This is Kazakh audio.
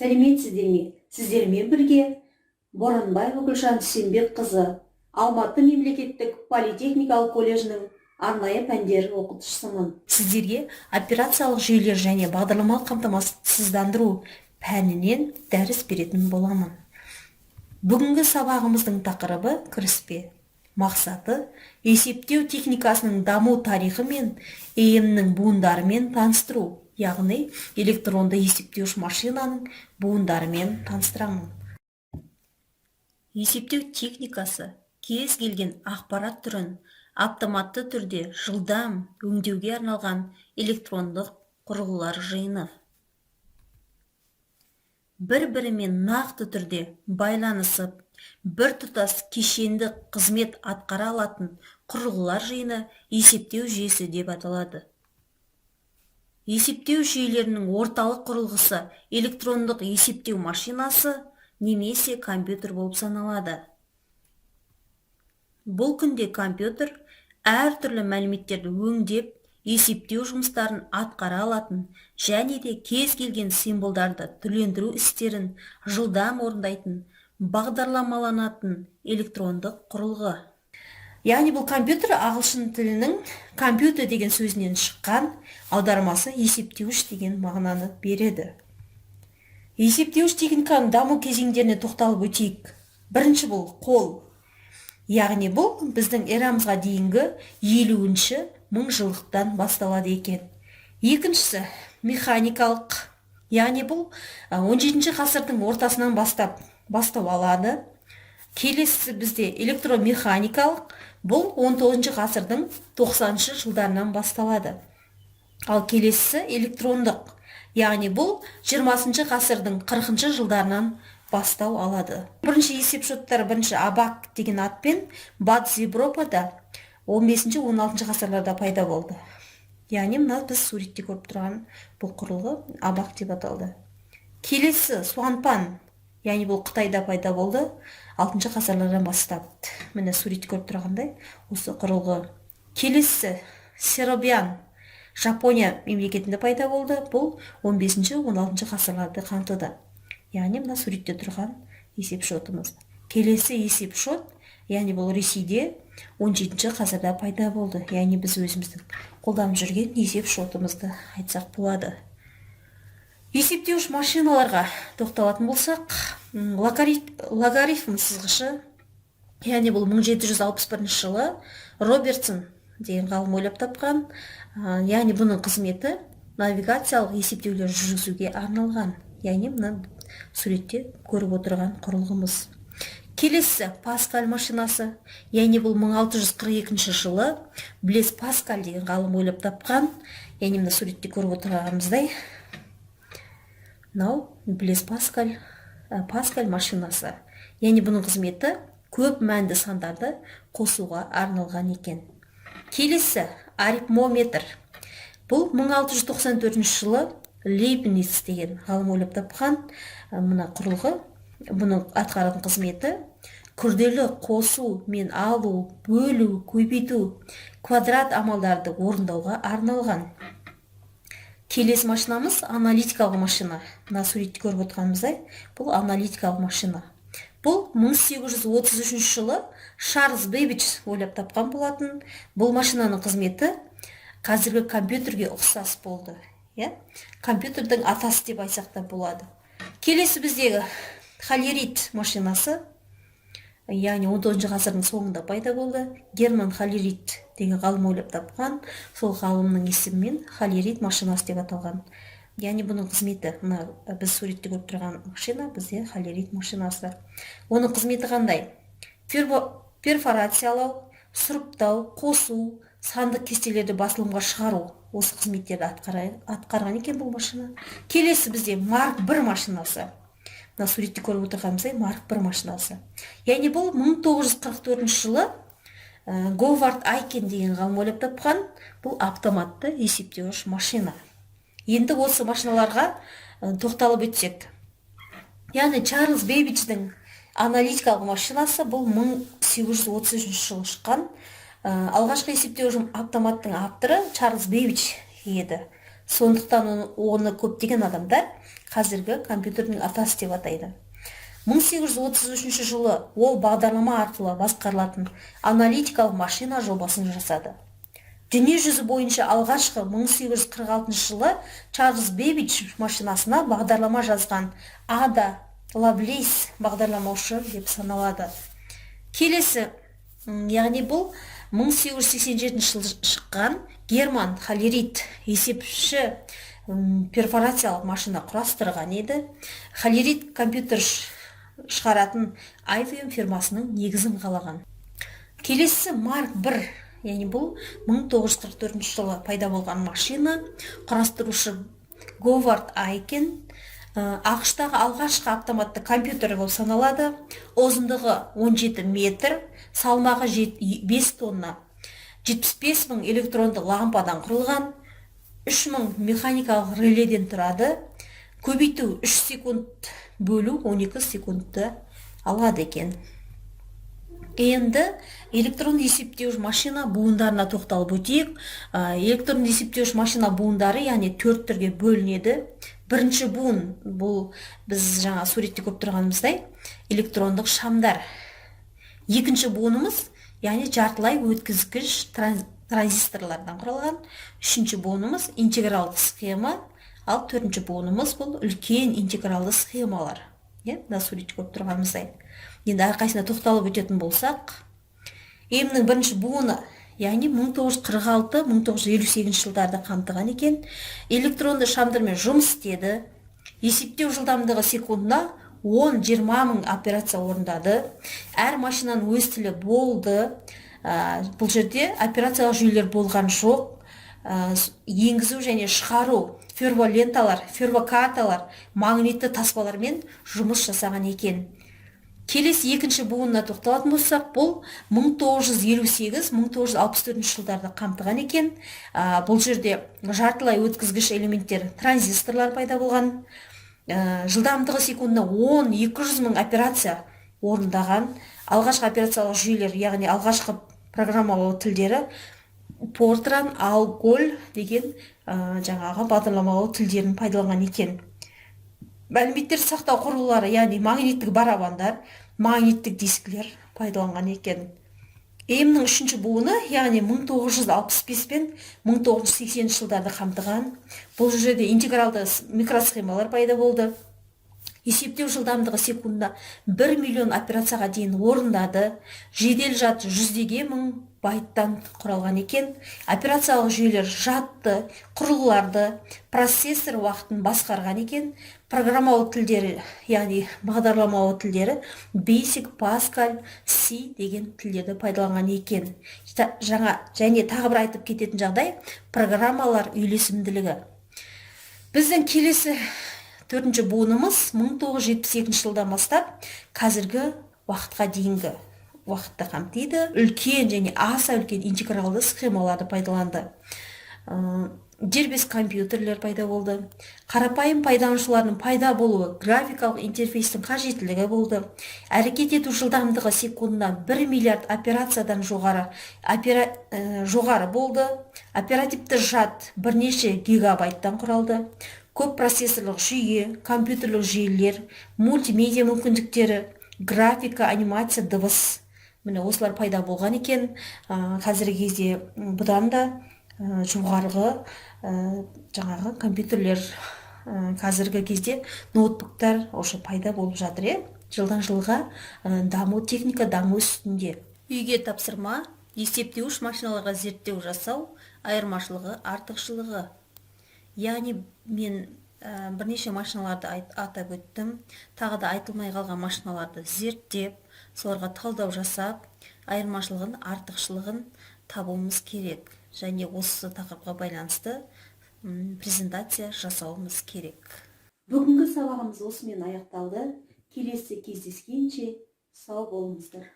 Сәлеметсіздер ме? Сіздермен бірге Боранбаева Гүлшан Дүйсенбекқызы, Алматы мемлекеттік политехникалық колледжінің арнайы пәндер оқытушысымын. Сіздерге операциялық жүйелер және бағдарламалық қамтамасыздандыру пәнінен дәріс беретін боламын. Бүгінгі сабағымыздың тақырыбы кіріспе. Мақсаты есептеу техникасының даму тарихы мен EM-нің буындарымен таныстыру, яғни электронды есептеуіш машинаның буындарымен таныстырамын. Есептеу техникасы кез келген ақпарат түрін автоматты түрде жылдам өңдеуге арналған электрондық құрылғылар жиыны. Бір-бірімен нақты түрде байланысып, бір тұтас кешенді қызмет атқара алатын құрылғылар жиыны есептеу жүйесі деп аталады. Есептеу жүйелерінің орталық құрылғысы электрондық есептеу машинасы немесе компьютер болып саналады. Бұл күнде компьютер әртүрлі мәліметтерді өңдеп, есептеу жұмыстарын атқара алатын және де кез келген символдарды түрлендіру істерін жылдам орындайтын бағдарламаланатын электрондық құрылғы. Яғни бұл компьютер ағылшын тілінің компьютер деген сөзінен шыққан, аудармасы есептеуіш деген мағынаны береді. Есептеуіш техниканың даму кезеңдеріне тоқталып өтейік. Бірінші бұл қол. Яғни бұл біздің эрамызға дейінгі 50-ші мыңжылдықтан басталады екен. Екіншісі механикалық. Яғни бұл 17-ші ғасырдың ортасынан бастау алады. Келесі бізде электромеханикалық. Бұл 19-ші ғасырдың 90-шы жылдарынан басталады. Ал келесі электрондық. Яғни бұл 20-шы ғасырдың 40-шы жылдарынан бастау алады. Бірінші есепшоттар бірінші абак деген атпен Батыс Европада 15-16 ғасырларда пайда болды. Яғни мына біз суретте көріп тұрған бұл құрылғы абак деп аталды. Келесі суанпан, яғни бұл Қытайда пайда болды 6-шы ғасырлардан бастап. Міне суретте көріп тұрғандай осы құрылғы. Келесі серобян, Жапония мемлекетінде пайда болды. Бұл 15-16 ғасырларды қамтыды. Яғни мына суретте тұрған есепшотымыз. Келесі есепшот, яғни бұл Ресейде 17-ші ғасырда пайда болды. Яғни біз өзіміздің қолданып жүрген есепшотымызды айтсақ болады. Есептеуіш машиналарға тоқталатын болсақ, логарифм сызғышы, яғни бұл 1761 жылы Робертсон деген ғалым ойлап тапқан, яғни бұның қызметі навигациялық есептеулер жүргізуге арналған. Яғни мына суретте көріп отырған құрылғымыз. Келесі Паскаль машинасы, яғни бұл 1642 жылы Блез Паскаль деген ғалым ойлап тапқан. Яғни мына суретте көріп отырғанымыздай мынау Блез Паскаль машинасы. Яғни бұның қызметі көп мәнді сандарды қосуға арналған екен. Келесі арифмометр. Бұл 1694 жылы Лейбниц деген ғалым ойлап тапқан мына құрылғы. Бұның атқаратын қызметі күрделі қосу мен алу, бөлу, көбейту, квадрат амалдарды орындауға арналған. Келесі машинамыз аналитикалық машина. Мына суретте көріп отырғанымыздай, бұл аналитикалық машина. Бұл 1833 жылы Чарльз Бэббидж ойлап тапқан болатын. Бұл машинаның қызметі қазіргі компьютерге ұқсас болды. Компьютердің атасы деп айтсақ та болады. Келесі біздегі холерит машинасы, яғни 19-ші ғасырдың соңында пайда болды. Герман холерит деген ғалым ойлап тапқан. Сол ғалымның есімімен холерит машинасы деп аталған. Яғни бұның қызметі, біз суретте көріп тұрған машина бізде холерит машинасы. Оның қызметі қандай? Перфорациялау, сұрыптау, қосу, сандық кестелерді басылымға шығару. Осы қызметтерді атқарған екен бұл машина. Келесі бізде Марк 1 машинасы. Мына суретте көріп отырғанымыздай Марк 1 машинасы. Яғни бұл 1944 жылы Говард Айкен деген ғалым ойлап тапқан бұл автоматты есептеуіш машина. Енді осы машиналарға тоқталып өтсек. Яғни Чарльз Бэббидждің аналитикалық машинасы бұл 1833 жылы шыққан. Алғашқы есептеуіш автоматтың авторы Чарльз Бэббидж еді. Сондықтан оны көптеген адамдар қазіргі компьютердің атасы деп атайды. 1833 жылы ол бағдарлама арқылы басқарылатын аналитикалық машина жобасын жасады. Дүние жүзі бойынша алғашқы 1846 жылы Чарльз Бэббидж машинасына бағдарлама жазған Ада Лавлейс бағдарламаушы деп саналады. Келесі, яғни бұл 1887 жылы шыққан Герман Холлерит есепші перфорациялық машина құрастырған еді. Холлерит компьютер шығаратын IBM фирмасының негізін қалаған. Келесі Марк 1, яғни бұл 1944 жылы пайда болған машина. Құрастырушы Говард Айкен ақштағы алғашқы автоматты компьютер болып саналады. Ұзындығы 17 метр, салмағы 5 тонна, 75 мың электронды лампадан құрылған, 3000 механикалық реледен тұрады. Көбейту 3 секунд, бөлу 12 секундты алады екен. Енді электронды есептеуіш машина буындарына тоқталып өтейік. Электронды есептеуіш машина буындары, яғни 4 түрге бөлінеді. Бірінші буын, бұл біз жаңа суретте көп тұрғанымыздай электрондық шамдар. Екінші буынымыз, яғни жартылай өткізгіш транзисторлардан құралған. Үшінші буынымыз интегралды схема, ал төртінші буынымыз бұл үлкен интегралды схемалар. Мына суретте көп тұрғанымыздай. Енді әрқайсына тоқталып өтетін болсақ, емнің бірінші буыны, яғни 1946-1958 жылдарды қамтыған екен. Электронды шамдармен жұмыс істеді. Есептеу жылдамдығы секундына 10-20 мың операция орындады. Әр машинаның өз тілі болды. Бұл жерде операциялық жүйелер болған жоқ. Енгізу және шығару ферроленталар, феррокарталар, магнитті таспалармен жұмыс жасаған екен. Келесі екінші буынына тоқталатын болсақ, бұл 1958-1964 жылдарды қамтыған екен. Бұл жерде жартылай өткізгіш элементтер, транзисторлар пайда болған. Жылдамдығы секундына 10-200 мың операция орындаған. Алғашқы операциялық жүйелер, яғни алғашқы программалау тілдері Портран, Алголь деген жаңағы бағдарламалау тілдерін пайдаланған екен. Мәліметтер сақтау құрылғылары, яғни магниттік барабандар, магниттік дискілер пайдаланған екен. Емнің үшінші буыны, яғни 1965 пен 1980 жылдарды қамтыған. Бұл жерде интегралды микросхемалар пайда болды. Есептеу жылдамдығы секундына 1 миллион операцияға дейін орындады. Жедел жад 100-ге мың байттан құралған екен. Операциялық жүйелер жадты, құрылғыларды, процессор уақытын басқарған екен. Программалау тілдері, яғни бағдарламалау тілдері Basic, Pascal, C деген тілдерді пайдаланған екен. Және тағы бір айтып кететін жағдай, программалар үйлесімділігі. Біздің келесі төртінші буынымыз 1972 жылдан бастап қазіргі уақытқа дейінгі уақытты қамтиды. Үлкен және аса үлкен интегралды схемаларды пайдаланды. Дербес компьютерлер пайда болды. Қарапайым пайдаланушылардың пайда болуы графикалық интерфейстің қажеттілігі болды. Әрекет ету жылдамдығы секундына 1 миллиард операциядан жоғары болды. Оперативті жад бірнеше гигабайттан құралды. Көп процессорлық жүйе, компьютерлік жүйелер, мультимедиа мүмкіндіктері, графика, анимация, дыбыс. Міне осылар пайда болған екен. Қазіргі кезде бұдан да жоғарғы жаңағы компьютерлер, қазіргі кезде ноутбуктар осы пайда болып жатыр. Жылдан жылға техника даму үстінде. Үйге тапсырма, есептеуіш машиналарға зерттеу жасау, айырмашылығы, артықшылығы. Яғни мен бірнеше машиналарды атап өттім. Тағы да айтылмай қалған машиналарды зерттеп, соларға талдау жасап, айырмашылығын, артықшылығын табуымыз керек. Және осы тақырыпқа байланысты презентация жасауымыз керек. Бүгінгі сабағымыз осымен аяқталды. Келесі кездескенше сау болыңыздар.